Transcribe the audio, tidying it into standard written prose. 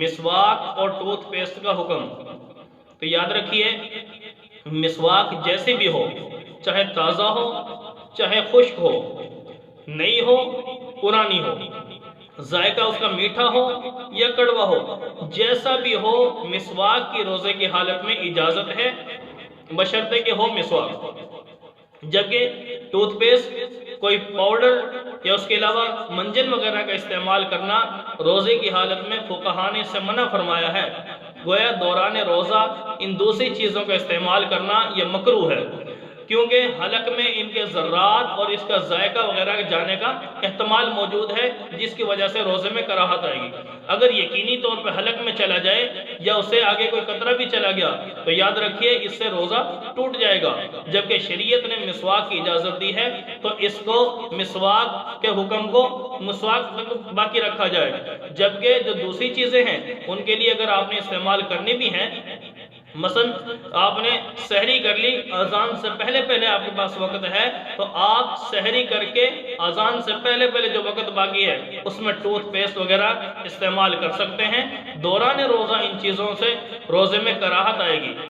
مسواک اور tooth paste کا حکم۔ تو یاد رکھیے، مسواک جیسے بھی ہو، چاہے تازہ ہو چاہے خشک ہو، نئی ہو پرانی ہو، ذائقہ اس کا میٹھا ہو یا کڑوا ہو، جیسا بھی ہو، مسواک کی روزے کی حالت میں اجازت ہے، بشرطے کہ ہو مسواک۔ جبکہ ٹوتھ پیسٹ، کوئی پاؤڈر یا اس کے علاوہ منجن وغیرہ کا استعمال کرنا روزے کی حالت میں فقہاء نے اسے منع فرمایا ہے۔ گویا دوران روزہ ان دوسری چیزوں کا استعمال کرنا یہ مکروہ ہے، کیونکہ حلق میں ان کے ذرات اور اس کا ذائقہ وغیرہ جانے کا احتمال موجود ہے، جس کی وجہ سے روزے میں کراہت آئے گی۔ اگر یقینی طور پہ حلق میں چلا جائے یا اسے آگے کوئی قطرہ بھی چلا گیا تو یاد رکھیے اس سے روزہ ٹوٹ جائے گا۔ جبکہ شریعت نے مسواک کی اجازت دی ہے تو اس کو مسواک کے حکم کو مسواک تک باقی رکھا جائے۔ جبکہ جو دوسری چیزیں ہیں ان کے لیے اگر آپ نے استعمال کرنی بھی ہیں، مثلا آپ نے سحری کر لی، اذان سے پہلے پہلے آپ کے پاس وقت ہے، تو آپ سحری کر کے اذان سے پہلے پہلے جو وقت باقی ہے اس میں ٹوتھ پیسٹ وغیرہ استعمال کر سکتے ہیں۔ دوران روزہ ان چیزوں سے روزے میں کراہت آئے گی۔